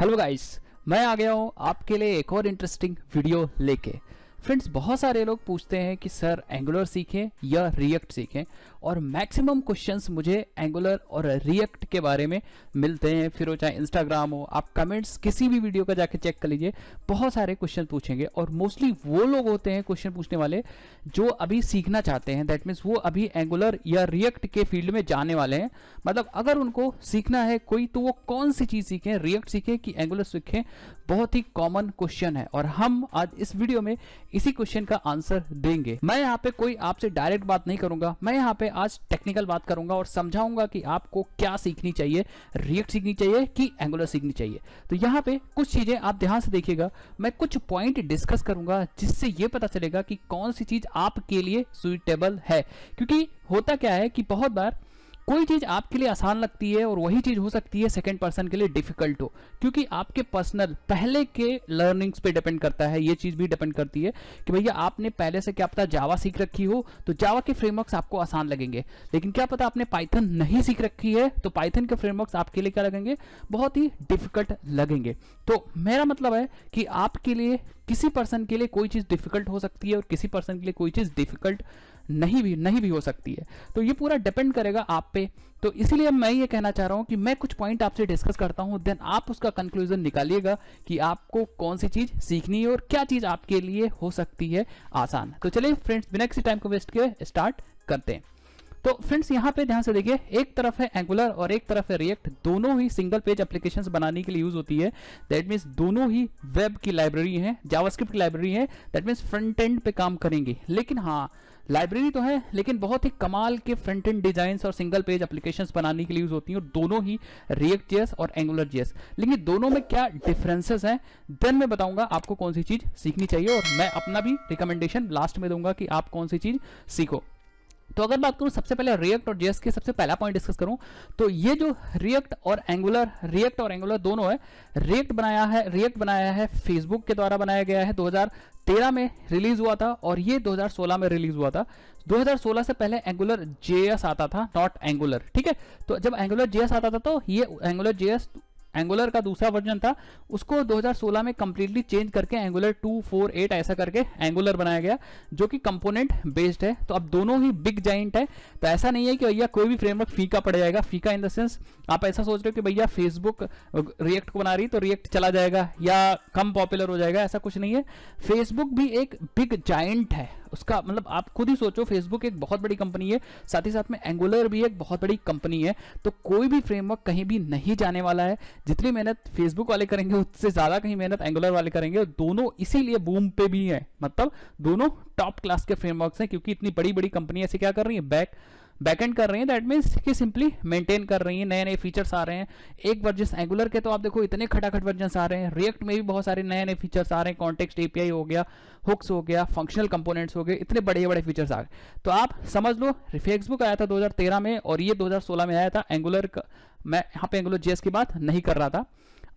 Hello guys, मैं आ गया हूँ आपके लिए एक और इंटरेस्टिंग वीडियो लेके। फ्रेंड्स, बहुत सारे लोग पूछते हैं कि सर एंगुलर सीखें या रिएक्ट सीखें, और मैक्सिमम क्वेश्चंस मुझे एंगुलर और रिएक्ट के बारे में मिलते हैं। फिर वो चाहे इंस्टाग्राम हो, आप कमेंट्स किसी भी वीडियो का जाके चेक कर लीजिए, बहुत सारे क्वेश्चन पूछेंगे। और मोस्टली वो लोग होते हैं क्वेश्चन पूछने वाले जो अभी सीखना चाहते हैं। दैट मीन्स वो अभी एंगुलर या रिएक्ट के फील्ड में जाने वाले हैं। मतलब अगर उनको सीखना है कोई, तो वो कौन सी चीज़ सीखें, रिएक्ट सीखें कि एंगुलर सीखें, बहुत ही कॉमन क्वेश्चन है। और हम आज इस वीडियो में इसी क्वेश्चन का आंसर देंगे। मैं यहाँ पे कोई आपसे डायरेक्ट बात नहीं करूंगा, मैं यहाँ पे आज टेक्निकल बात करूंगा और समझाऊंगा कि आपको क्या सीखनी चाहिए, रिएक्ट सीखनी चाहिए कि एंगुलर सीखनी चाहिए। तो यहाँ पे कुछ चीजें आप ध्यान से देखिएगा, मैं कुछ पॉइंट डिस्कस करूंगा जिससे ये पता चलेगा कि कौन सी चीज आपके लिए सुइटेबल है। क्योंकि होता क्या है कि बहुत बार कोई चीज आपके लिए आसान लगती है और वही चीज हो सकती है सेकंड पर्सन के लिए डिफिकल्ट हो, क्योंकि आपके पर्सनल पहले के लर्निंग्स पे डिपेंड करता है। ये चीज भी डिपेंड करती है कि भैया आपने पहले से क्या पता जावा सीख रखी हो तो जावा के फ्रेमवर्क्स आपको आसान लगेंगे, लेकिन क्या पता आपने पाइथन नहीं सीख रखी है तो पाइथन के फ्रेमवर्क्स आपके लिए क्या लगेंगे, बहुत ही डिफिकल्ट लगेंगे। तो मेरा मतलब है कि आपके लिए किसी पर्सन के लिए कोई चीज डिफिकल्ट हो सकती है और किसी पर्सन के लिए कोई चीज डिफिकल्ट नहीं भी हो सकती है। तो ये पूरा डिपेंड करेगा आप पे। तो इसीलिए मैं ये कहना चाह रहा हूं कि मैं कुछ पॉइंट आपसे डिस्कस करता हूं, देन आप उसका कंक्लूजन निकालिएगा कि आपको कौन सी चीज सीखनी है और क्या चीज आपके लिए हो सकती है आसान। तो चलिए फ्रेंड्स, बिना किसी टाइम को वेस्ट किए स्टार्ट करते हैं। तो फ्रेंड्स, यहाँ पे ध्यान से देखिए, एक तरफ है एंगुलर और एक तरफ है रिएक्ट। दोनों ही सिंगल पेज एप्लीकेशंस बनाने के लिए यूज होती है। दैट मीन्स दोनों ही वेब की लाइब्रेरी है, जावास्क्रिप्ट की लाइब्रेरी है। दैट मीन्स फ्रंट एंड पे काम करेंगे। लेकिन हाँ, लाइब्रेरी तो है, लेकिन बहुत ही कमाल के फ्रंट एंड डिजाइंस और सिंगल पेज एप्लीकेशंस बनाने के लिए यूज होती हैं, और दोनों ही रिएक्ट जेएस और एंगुलर जेएस। लेकिन दोनों में क्या डिफरेंसेस हैं, देन मैं बताऊंगा आपको कौन सी चीज सीखनी चाहिए, और मैं अपना भी रिकमेंडेशन लास्ट में दूंगा कि आप कौन सी चीज सीखो। तो अगर बात करूं सबसे पहले रिएक्ट और जेएस के, सबसे पहला पॉइंट डिस्कस करूं तो ये जो रिएक्ट और एंगुलर दोनों है। रिएक्ट बनाया है फेसबुक के द्वारा, बनाया गया है, 2013 में रिलीज हुआ था और ये 2016 में रिलीज हुआ था। 2016 से पहले एंगुलर जेएस आता था, नॉट एंगुलर। ठीक है, तो जब एंगुलर जेएस आता था तो ये एंगुलर जेएस एंगुलर का दूसरा वर्जन था, उसको 2016 में कंप्लीटली चेंज करके एंगुलर 248 ऐसा करके एंगुलर बनाया गया, जो कि कंपोनेंट बेस्ड है। तो अब दोनों ही बिग जाइंट है। तो ऐसा नहीं है कि भैया कोई भी फ्रेमवर्क फीका पड़ जाएगा। फीका इन द सेंस आप ऐसा सोच रहे हो कि भैया फेसबुक रिएक्ट को बना रही तो रिएक्ट चला जाएगा या कम पॉपुलर हो जाएगा, ऐसा कुछ नहीं है। फेसबुक भी एक बिग जाइंट है, उसका मतलब आप खुद ही सोचो, फेसबुक एक बहुत बड़ी कंपनी है, साथ ही साथ में एंगुलर भी एक बहुत बड़ी कंपनी है। तो कोई भी फ्रेमवर्क कहीं भी नहीं जाने वाला है। जितनी मेहनत फेसबुक वाले करेंगे उससे ज्यादा कहीं मेहनत एंगुलर वाले करेंगे, और दोनों इसीलिए बूम पे भी है। मतलब दोनों टॉप क्लास के फ्रेमवर्क्स हैं, क्योंकि इतनी बड़ी बड़ी कंपनी ऐसे क्या कर रही है, बैकएंड कर रही है। दैट मीन्स कि सिंपली मेंटेन कर रही है, नए नए फीचर्स आ रहे हैं। एक वर्जन एंगुलर के तो आप देखो इतने खटाखट वर्जन आ रहे हैं। रिएक्ट में भी बहुत सारे नए नए फीचर्स आ रहे हैं, कॉन्टेक्स्ट एपीआई हो गया, हुक्स हो गया, फंक्शनल कंपोनेंट्स हो गए, इतने बड़े बड़े फीचर्स आ गए। तो आप समझ लो, फेसबुक आया था 2013 में और ये 2016 में आया था एंगुलर का। मैं यहाँ पे एंगुलर जेएस की बात नहीं कर रहा था।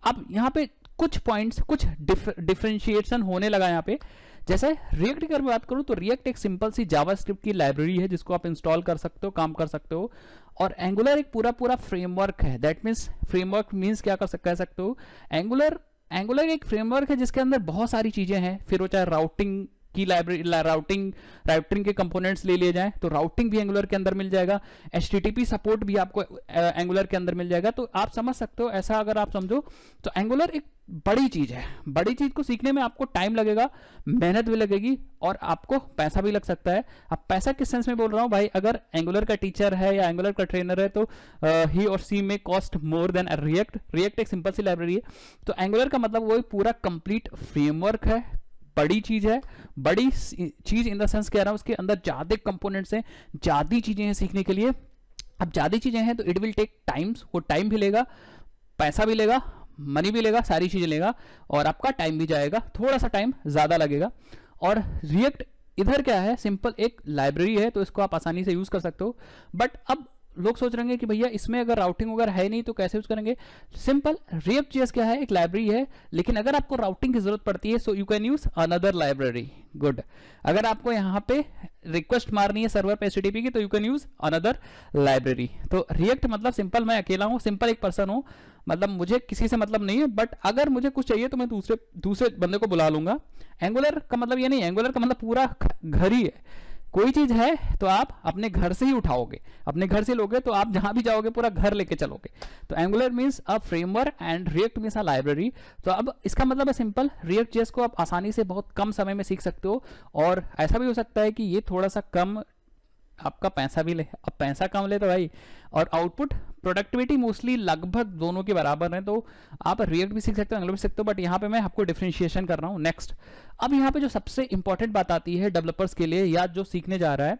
अब यहाँ पे कुछ पॉइंट्स, कुछ डिफरेंशिएशन होने लगा यहाँ पे। जैसे रिएक्ट की अगर बात करूं तो रिएक्ट एक सिंपल सी जावास्क्रिप्ट की लाइब्रेरी है जिसको आप इंस्टॉल कर सकते हो, काम कर सकते हो। और एंगुलर एक पूरा फ्रेमवर्क है। दैट मीन्स फ्रेमवर्क मीन्स क्या कह सकते हो, एंगुलर एक फ्रेमवर्क है जिसके अंदर बहुत सारी चीजें हैं। फिर वो चाहे राउटिंग की लाइब्रेरी, राउटिंग के कंपोनेंट्स ले लिए जाएं तो राउटिंग भी एंगुलर के अंदर मिल जाएगा। एचटीटीपी सपोर्ट भी आपको एंगुलर के अंदर मिल जाएगा। तो आप समझ सकते हो, ऐसा अगर आप समझो तो एंगुलर एक बड़ी चीज है। बड़ी चीज को सीखने में आपको टाइम लगेगा, मेहनत भी लगेगी और आपको पैसा भी लग सकता है। अब पैसा किस सेंस में बोल रहा हूं भाई, अगर एंगुलर का टीचर है या एंगुलर का ट्रेनर है तो ही और सी में कॉस्ट मोर देन रिएक्ट एक सिंपल सी लाइब्रेरी है। तो एंगुलर का मतलब वो पूरा कंप्लीट फ्रेमवर्क है, बड़ी चीज है। बड़ी चीज इन द सेंस कह रहा हूं उसके अंदर ज्यादा कंपोनेंट्स हैं, ज्यादा चीजें हैं सीखने के लिए। अब ज्यादा चीजें हैं तो इट विल टेक टाइम्स, वो टाइम भी लेगा, पैसा भी लेगा, मनी भी लेगा, सारी चीजें लेगा, और आपका टाइम भी जाएगा, थोड़ा सा टाइम ज्यादा लगेगा। और रिएक्ट इधर क्या है, सिंपल एक लाइब्रेरी है तो इसको आप आसानी से यूज कर सकते हो। बट अब लोग सोच रहे हैं कि भैया इसमें अगर राउटिंग वगैरह है नहीं तो कैसे यूज करेंगे। सिंपल, React.js क्या है, एक लाइब्रेरी है, लेकिन अगर आपको राउटिंग की जरूरत पड़ती है so you can use another library. Good, अगर आपको यहाँ पे रिक्वेस्ट मारनी है सर्वर पे HTTP की तो you can use another library. तो React मतलब सिंपल, मैं अकेला हूँ, सिंपल एक पर्सन हूँ, मतलब मुझे किसी से मतलब नहीं है, बट अगर मुझे कुछ चाहिए तो मैं दूसरे बंदे को बुला लूंगा। एंगुलर का मतलब ये नहीं, एंगुलर का मतलब पूरा घर ही है। कोई चीज है तो आप अपने घर से ही उठाओगे, अपने घर से लोगे तो आप जहां भी जाओगे पूरा घर लेके चलोगे। तो angular means a framework and react means a library. तो अब इसका मतलब है सिंपल, React.js को आप आसानी से बहुत कम समय में सीख सकते हो, और ऐसा भी हो सकता है कि ये थोड़ा सा कम आपका पैसा भी ले। अब पैसा कम ले तो भाई, और आउटपुट प्रोडक्टिविटी मोस्टली लगभग दोनों के बराबर है, तो आप React भी सीख सकते हो, एंगुलर भी सीख सकते हो, बट यहाँ पे मैं आपको डिफरेंशिएशन कर रहा हूँ। नेक्स्ट, अब यहाँ पे जो सबसे इंपॉर्टेंट बात आती है डेवलपर्स के लिए या जो सीखने जा रहा है,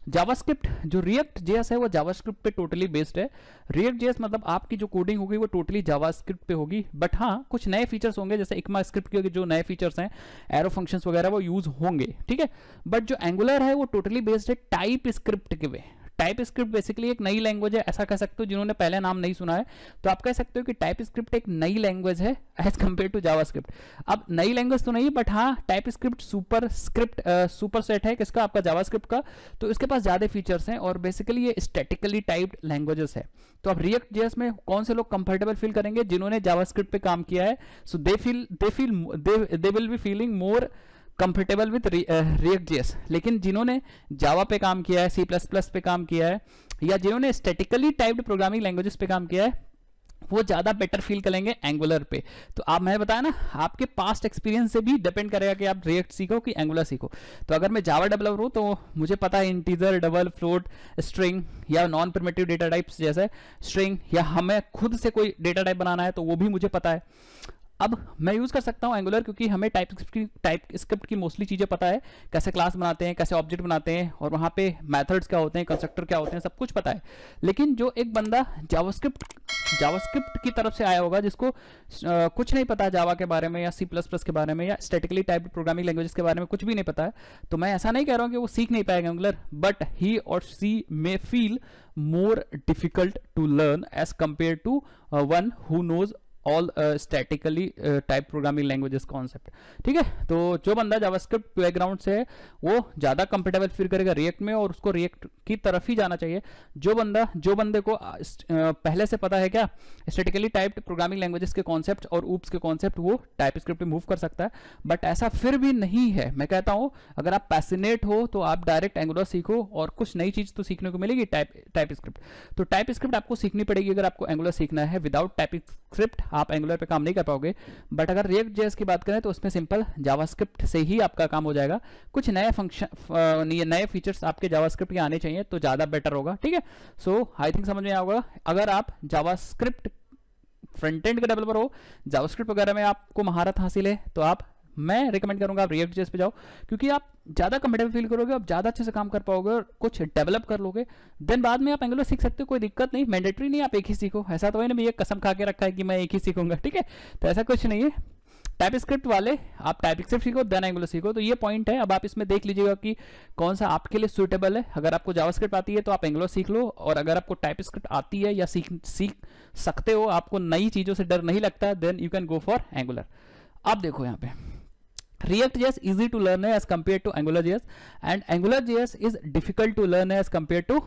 जावास्क्रिप्ट। जो React.js है वो जावास्क्रिप्ट पे टोटली बेस्ड है। React.js मतलब आपकी जो कोडिंग होगी वो टोटली जावास्क्रिप्ट पे होगी, बट हाँ कुछ नए फीचर्स होंगे, जैसे ECMAScript के जो नए फीचर्स हैं, एरो फंक्शंस वगैरह वो यूज होंगे, ठीक है। बट जो एंगुलर है वो टोटली बेस्ड है टाइप स्क्रिप्ट के वे। टाइप स्क्रिप्ट बेसिकली एक नई लैंग्वेज है, ऐसा कह सकते हो, जिन्होंने पहले नाम नहीं सुना है तो आप कह सकते हो कि टाइप स्क्रिप्ट एक नई लैंग्वेज है एज कंपेयर टू जावास्क्रिप्ट। अब नई लैंग्वेज तो नहीं, बट हाँ टाइप स्क्रिप्ट सुपर सेट है किसका, आपका जावास्क्रिप्ट का, तो इसके पास ज्यादा फीचर्स हैं और बेसिकली ये स्टैटिकली टाइप्ड लैंग्वेजेस है। तो अब React.js में कौन से लोग कंफर्टेबल फील करेंगे, जिन्होंने जावास्क्रिप्ट पे काम किया है, so they will be feeling more comfortable with React.js। लेकिन जिन्होंने जावा पे काम किया है, C++ पे काम किया है, या जिन्होंने स्टैटिकली टाइप्ड प्रोग्रामिंग लैंग्वेजेस पे काम किया है, वो ज्यादा बेटर फील करेंगे एंगुलर पे। तो आप, मैं बताया ना, आपके पास्ट एक्सपीरियंस से भी डिपेंड करेगा कि आप React सीखो कि एंगुलर सीखो। तो अगर मैं जावा डेवलपर हूँ तो मुझे पता है इंटीजर, डबल, फ्लोट, स्ट्रिंग या नॉन प्रिमिटिव डेटा टाइप्स जैसे स्ट्रिंग, या हमें खुद से कोई डेटा टाइप बनाना है तो वो भी मुझे पता है। अब मैं यूज कर सकता हूं एंगुलर क्योंकि हमें टाइप स्क्रिप्ट की मोस्टली चीजें पता है, कैसे क्लास बनाते हैं, कैसे ऑब्जेक्ट बनाते हैं, और वहां पे मेथड्स क्या होते हैं, कंस्ट्रक्टर क्या होते हैं, सब कुछ पता है। लेकिन जो एक बंदा जावास्क्रिप्ट की तरफ से आया होगा, जिसको कुछ नहीं पता जावा के बारे में या C++ के बारे में या स्टैटिकली टाइप्ड प्रोग्रामिंग लैंग्वेजेस के बारे में कुछ भी नहीं पता है, तो मैं ऐसा नहीं कह रहा हूं कि वो सीख नहीं पाएगा angular, but he or she may feel more difficult to learn as compare to one who knows all statically type programming languages concept, ठीक है। तो जो बंदा जावास्क्रिप्ट बैकग्राउंड से है वो ज़्यादा कंफर्टेबल फील करेगा React में, और उसको React की तरफ ही जाना चाहिए। जो बंदे को पहले से पता है क्या स्टैटिकली टाइप्ड प्रोग्रामिंग लैंग्वेजेस के कॉन्सेप्ट और ऊप्स के कॉन्सेप्ट, वो टाइप स्क्रिप्ट में मूव कर सकता है। बट ऐसा फिर भी नहीं है, मैं कहता हूँ अगर आप पैसिनेट हो तो आप डायरेक्ट एंगुलर सीखो, और कुछ नई चीज़ तो सीखने को मिलेगी टाइप स्क्रिप्ट। तो टाइप स्क्रिप्ट आपको सीखनी पड़ेगी अगर आपको एंगुलर सीखना है। विदाउट टाइप स्क्रिप्ट आप एंगुलर पे काम नहीं कर पाओगे। बट अगर React.js की बात करें तो उसमें सिंपल जावास्क्रिप्ट से ही आपका काम हो जाएगा। कुछ नए नए फीचर्स आपके जावास्क्रिप्ट के आने चाहिए तो ज़्यादा बेटर होगा, ठीक है। सो आई थिंक समझ में आएगा। अगर आप जावास्क्रिप्ट फ्रंट एंड का डेवलपर हो, जावास्क्रिप्ट वगैरह में आपको महारत हासिल है, तो मैं रिकमेंड करूंगा आप React.js पे जाओ, क्योंकि आप ज़्यादा कंफर्टेबल फील करोगे, आप ज़्यादा अच्छे से काम कर पाओगे और कुछ डेवलप कर लोगे। देन बाद में आप एंगुलर सीख सकते हो, कोई दिक्कत नहीं, मैंडेटरी नहीं आप एक ही सीखो। ऐसा तो है ना मैं ये कसम खा के रखा है कि मैं एक ही सीखूंगा, ठीक है, तो ऐसा कुछ नहीं है। टाइप स्क्रिप्ट वाले आप टाइप स्क्रिप्ट सीखो, देन एंगुलर सीखो, तो ये पॉइंट है। अब आप इसमें देख लीजिएगा कि कौन सा आपके लिए सूटेबल है। अगर आपको जावास्क्रिप्ट आती है तो आप एंगुलर सीख लो, और अगर आपको टाइप स्क्रिप्ट आती है या सीख सकते हो, आपको नई चीज़ों से डर नहीं लगता, then you can go for Angular. अब देखो यहाँ पे React.js easy to learn as compared to AngularJS and AngularJS is difficult to learn as compared to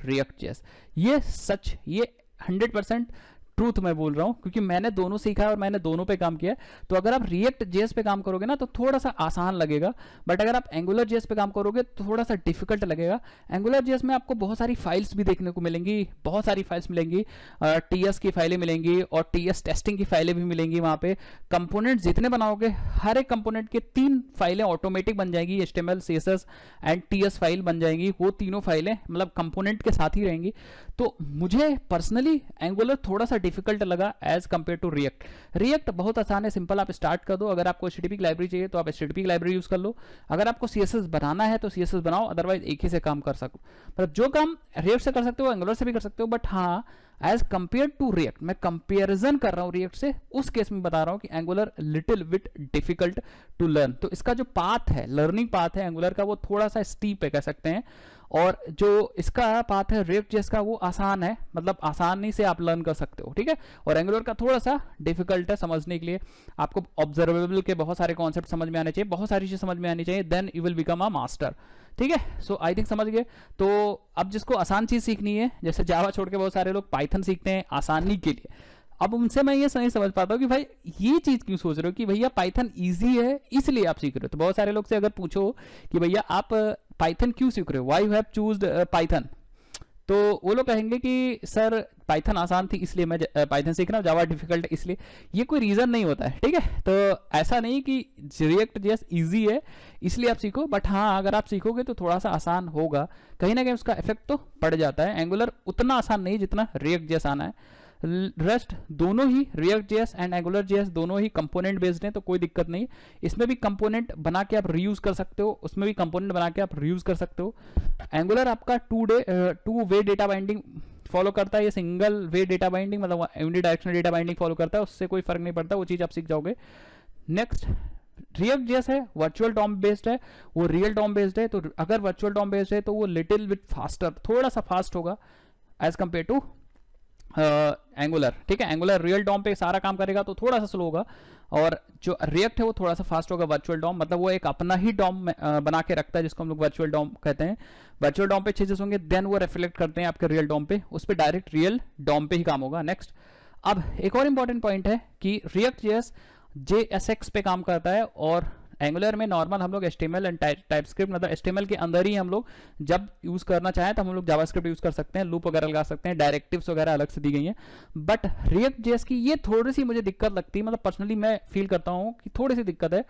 React.js। ये 100% ट्रूथ मैं बोल रहा हूँ, क्योंकि मैंने दोनों सीखा है और मैंने दोनों पे काम किया है। तो अगर आप React.js पे काम करोगे ना तो थोड़ा सा आसान लगेगा, बट अगर आप AngularJS पे काम करोगे तो थोड़ा सा डिफिकल्ट लगेगा। AngularJS में आपको बहुत सारी फाइल्स भी देखने को मिलेंगी, बहुत सारी फाइल्स मिलेंगी, TS की फाइलें मिलेंगी और TS टेस्टिंग की फाइलें भी मिलेंगी। वहाँ पे कंपोनेंट जितने बनाओगे, हर एक कंपोनेंट के 3 फाइलें ऑटोमेटिक बन जाएगी, HTML, CSS and TS file बन जाएंगी। वो तीनों फाइलें मतलब कंपोनेंट के साथ ही रहेंगी। तो मुझे पर्सनली एंगुलर थोड़ा सा डिफिकल्ट लगा एज कंपेयर टू React बहुत आसान है, सिंपल, आप स्टार्ट कर दो। अगर आपको HTTP की लाइब्रेरी चाहिए तो आप HTTP की लाइब्रेरी यूज कर लो, अगर आपको CSS बनाना है तो CSS बनाओ, अदरवाइज एक ही से काम कर सको। मतलब जो काम React से कर सकते हो एंगुलर से भी कर सकते हो, बट हाँ एज कंपेयर टू रिएक्ट, मैं कंपेरिजन कर रहा हूं रिएक्ट से, उस केस में बता रहा हूं कि Angular little bit difficult to learn. तो इसका जो पाथ है, लर्निंग पाथ है एंगुलर का, वो थोड़ा सा स्टीप है कह सकते हैं, और जो इसका पाथ है रिएक्ट जेएस का वो आसान है, मतलब आसानी से आप लर्न कर सकते हो, ठीक है। और एंगुलर का थोड़ा सा डिफिकल्ट है समझने के लिए, आपको ऑब्जर्वेबल के बहुत सारे कॉन्सेप्ट समझ में आने चाहिए, बहुत सारी चीजें समझ में आनी चाहिए, then you will become a master, ठीक है। सो आई थिंक समझ गए। तो अब जिसको आसान चीज सीखनी है, जैसे जावा छोड़ के बहुत सारे लोग पाइथन सीखते हैं आसानी के लिए, अब उनसे मैं ये नहीं समझ पाता हूँ कि भाई ये चीज क्यों सोच रहे हो कि भैया पाइथन इजी है इसलिए आप सीख रहे हो। तो बहुत सारे लोग से अगर पूछो कि भैया आप पाइथन क्यों सीख रहे हो, व्हाई यू हैव चूज्ड पाइथन, तो वो लोग कहेंगे कि सर पाइथन आसान थी इसलिए मैं पाइथन सीख रहा हूँ, जावा डिफिकल्ट इसलिए। ये कोई रीजन नहीं होता है, ठीक है। तो ऐसा नहीं कि रिएक्ट जेएस इजी है इसलिए आप सीखो, बट हाँ अगर आप सीखोगे तो थोड़ा सा आसान होगा, कहीं ना कहीं उसका इफेक्ट तो पड़ जाता है। एंगुलर उतना आसान नहीं जितना रिएक्ट जेएस आना है। रेस्ट दोनों ही React JS and Angular JS दोनों ही कंपोनेंट बेस्ड हैं, तो कोई दिक्कत नहीं। इसमें भी कंपोनेंट बना के आप रीयूज कर सकते हो, उसमें भी कंपोनेंट बना के आप रीयूज कर सकते हो। एंगुलर आपका two way data binding follow करता है, ये सिंगल वे डेटा बाइंडिंग मतलब unidirectional data binding follow करता है, उससे कोई फर्क नहीं पड़ता, वो चीज आप सीख जाओगे। नेक्स्ट रिएक्ट जेएस है वर्चुअल डॉम बेस्ड है, वो रियल डॉम बेस्ड है। तो अगर वर्चुअल डॉम बेस्ड है तो वो लिटिल बिट फास्टर, थोड़ा सा फास्ट होगा एज कंपेयर टू एंगुलर, ठीक है। एंगुलर रियल डॉम पे सारा काम करेगा तो थोड़ा सा स्लो होगा, और जो रिएक्ट है वो थोड़ा सा फास्ट होगा। वर्चुअल डॉम मतलब वो एक अपना ही डॉम बना के रखता है जिसको हम लोग वर्चुअल डॉम कहते हैं। वर्चुअल डॉम पे चेंजेस होंगे, देन वो रिफ्लेक्ट करते हैं आपके रियल डॉम पे, उस पर डायरेक्ट रियल डॉम पे ही काम होगा। नेक्स्ट, अब एक और इंपॉर्टेंट पॉइंट है कि रिएक्ट जेएस JSX पे काम करता है, और एंगुलर में नॉर्मल हम लोग HTML एंड टाइपस्क्रिप्ट मतलब HTML के अंदर ही हम लोग जब यूज करना चाहें तो हम लोग जावास्क्रिप्ट यूज कर सकते हैं, लूप वगैरह लगा सकते हैं, डायरेक्टिव्स वगैरह अलग से दी गई हैं। बट रिएक्ट जेएस की ये थोड़ी सी मुझे दिक्कत लगती है, मतलब पर्सनली मैं फील करता हूँ कि थोड़ी सी दिक्कत है।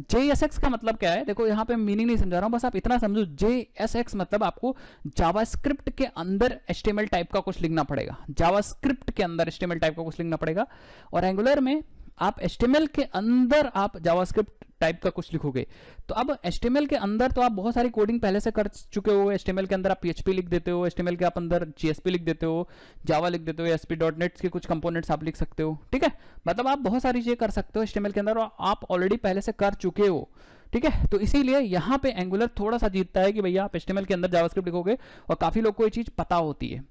JSX का मतलब क्या है, देखो यहाँ पे मीनिंग नहीं समझा रहा हूँ, बस आप इतना समझो JSX मतलब आपको जावास्क्रिप्ट के अंदर HTML टाइप का कुछ लिखना पड़ेगा, जावास्क्रिप्ट के अंदर HTML टाइप का कुछ लिखना पड़ेगा। और एंगुलर में आप HTML के अंदर आप जावास्क्रिप्ट टाइप का कुछ लिखोगे। तो अब HTML के अंदर तो आप बहुत सारी कोडिंग पहले से कर चुके हो, HTML के अंदर आप PHP लिख देते हो, HTML के आप अंदर JSP लिख देते हो, जावा लिख देते हो, ASP.NET के कुछ कंपोनेंट्स आप लिख सकते हो, ठीक है। मतलब आप बहुत सारी चीजें कर सकते हो HTML के अंदर, और आप ऑलरेडी पहले से कर चुके हो, ठीक है। तो इसीलिए यहाँ पे एंगुलर थोड़ा सा जीतता है कि भैया आप HTML के अंदर जावास्क्रिप्ट लिखोगे, और काफी लोग को ये चीज पता होती है।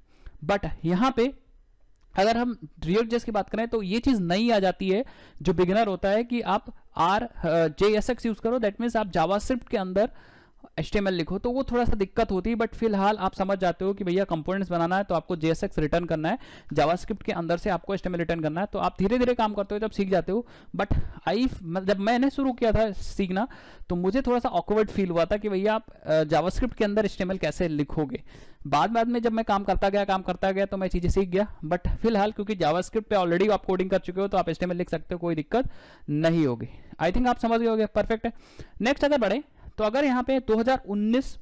बट यहाँ पे अगर हम रिएक्ट जेएस की बात करें तो ये चीज नहीं आ जाती है जो बिगिनर होता है कि आप JSX यूज करो, दैट मीन्स आप जावास्क्रिप्ट के अंदर HTML लिखो, तो वो थोड़ा सा दिक्कत होती है। बट फिलहाल आप समझ जाते हो कि भैया कंपोनेंट्स बनाना है तो आपको JSX रिटर्न करना है, जावास्क्रिप्ट के अंदर से आपको HTML रिटर्न करना है, तो आप धीरे धीरे काम करते हो जब सीख जाते हो। बट जब मैंने शुरू किया था सीखना तो मुझे थोड़ा सा ऑकवर्ड फील हुआ था कि भैया आप जावास्क्रिप्ट के अंदर HTML कैसे लिखोगे। बाद में जब मैं काम करता गया तो मैं चीजें सीख गया। बट फिलहाल क्योंकि जावास्क्रिप्ट पे ऑलरेडी आप कोडिंग कर चुके हो तो आप HTML लिख सकते हो, कोई दिक्कत नहीं होगी। आई थिंक आप समझ गए होगे, परफेक्ट है। नेक्स्ट अगर बढ़े तो अगर यहाँ पे 2019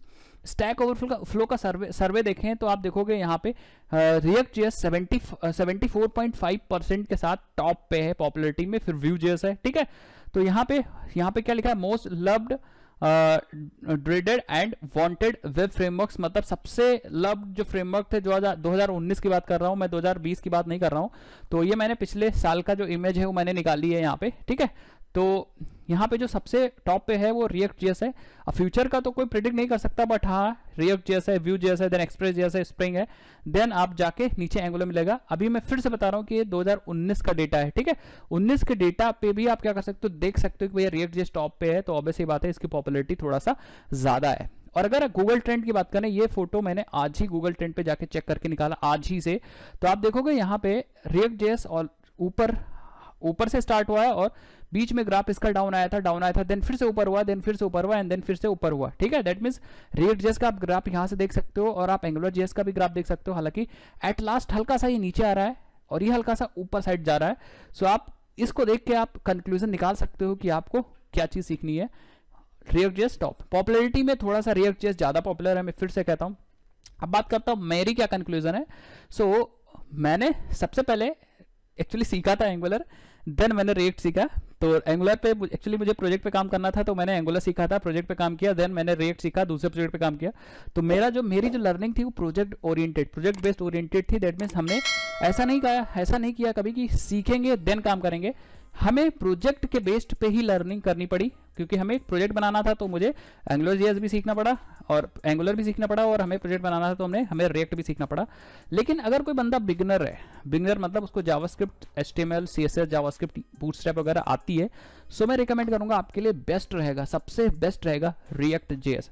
स्टैक ओवरफ्लो का सर्वे देखें तो आप देखोगे यहाँ पे रिएक्ट जेएस 74.5% के साथ टॉप पे है पॉपुलैरिटी में, फिर व्यू जेएस है, ठीक है। तो यहाँ पे क्या लिखा है, most loved dreaded and wanted web frameworks, मतलब सबसे लव्ड जो फ्रेमवर्क थे 2019 की बात कर रहा हूं मैं, 2020 की बात नहीं कर रहा हूं। तो ये मैंने पिछले साल का जो इमेज है वो मैंने निकाली है यहाँ पे, ठीक है। तो यहाँ पे जो सबसे टॉप पे है वो रिएक्ट जेएस है। अब फ्यूचर का तो कोई प्रेडिक्ट नहीं कर सकता, बट हाँ रिएक्ट जेएस है, व्यू जेएस है, देन एक्सप्रेस जेएस है, स्प्रिंग है, देन आप जाके नीचे एंगुलर मिलेगा। अभी मैं फिर से बता रहा हूँ कि ये 2019 का डेटा है, ठीक है। 19 के डेटा पे भी आप क्या कर सकते हो, देख सकते हो कि भैया रिएक्ट जेएस टॉप पे है, तो ऑब्वियस ही बात है इसकी पॉपुलैरिटी थोड़ा सा ज्यादा है। और अगर गूगल ट्रेंड की बात करें, ये फोटो मैंने आज ही गूगल ट्रेंड पे जाके चेक करके निकाला आज ही से, तो आप देखोगे यहाँ पे रिएक्ट जेएस और ऊपर से स्टार्ट हुआ है और बीच में ग्राफ इसका डाउन आया था, देन फिर से ऊपर हुआ, देन फिर से ऊपर हुआ, एंड देन फिर से ऊपर हुआ, ठीक है। दैट मींस रिएक्ट जेएस का आप ग्राफ यहां से देख सकते हो और आप एंगुलर जेएस का भी ग्राफ देख सकते हो। हालांकि एट लास्ट हल्का सा ये नीचे आ रहा है और ये हल्का सा ऊपर साइड जा रहा है। सो आप इसको देख के आप कंक्लूजन निकाल सकते हो कि आपको क्या चीज सीखनी है। रिएक्ट जेएस टॉप पॉपुलैरिटी में, थोड़ा सा रिएक्ट जेएस ज्यादा पॉपुलर है, मैं फिर से कहता हूं। अब बात करता हूं मेरी क्या कंक्लूजन है। सो मैंने सबसे पहले एक्चुअली सीखा था एंगुलर, देन मैंने रिएक्ट सीखा। तो एंगुलर पे एक्चुअली मुझे प्रोजेक्ट पे काम करना था, तो मैंने एंगुलर सीखा था, प्रोजेक्ट पे काम किया, देन मैंने रिएक्ट सीखा, दूसरे प्रोजेक्ट पे काम किया। तो मेरी जो लर्निंग थी वो project oriented, project based oriented थी। दैट मीन्स हमने ऐसा नहीं किया कभी कि सीखेंगे देन काम करेंगे। हमें प्रोजेक्ट के बेस्ड पे ही लर्निंग करनी पड़ी, क्योंकि हमें एक प्रोजेक्ट बनाना था, तो मुझे एंगुलर जेएस भी सीखना पड़ा और एंगुलर भी सीखना पड़ा, और हमें प्रोजेक्ट बनाना था तो हमें रिएक्ट भी सीखना पड़ा। लेकिन अगर कोई बंदा बिगनर है, बिगनर मतलब उसको JavaScript, HTML, CSS, JavaScript, bootstrap वगैरह आती है, सो मैं रिकमेंड करूंगा आपके लिए बेस्ट रहेगा, सबसे बेस्ट रहेगा रिएक्ट जेएस।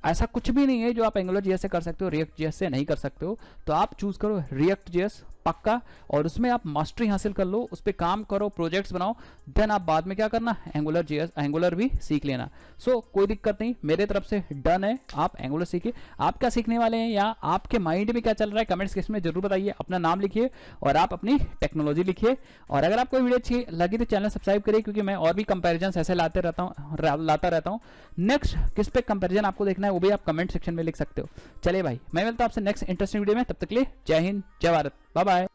ऐसा कुछ भी नहीं है जो आप एंगुलर जेएस से कर सकते हो रिएक्ट जेएस से नहीं कर सकते हो। तो आप चूज करो रिएक्ट जेएस पक्का, और उसमें आप मास्टरी हासिल कर लो, उस पर काम करो, प्रोजेक्ट्स बनाओ, देन आप बाद में क्या करना, एंगुलर जेएस, एंगुलर भी सीख लेना। सो कोई दिक्कत नहीं, मेरे तरफ से डन है, आप एंगुलर सीखिए। आप क्या सीखने वाले हैं या आपके माइंड में क्या चल रहा है, कमेंट सेक्शन में जरूर बताइए, अपना नाम लिखिए और आप अपनी टेक्नोलॉजी लिखिए। और अगर आपको वीडियो अच्छी लगी तो चैनल सब्सक्राइब करिए, क्योंकि मैं और भी कंपेरिजन ऐसे लाता रहता हूँ। नेक्स्ट किस पे कंपेरिजन आपको देखना है वो भी आप कमेंट सेक्शन में लिख सकते हो। चलिए भाई, मैं मिलता हूं आपसे नेक्स्ट इंटरेस्टिंग वीडियो में, तब तक के लिए जय हिंद, जय भारत, बाय बाय।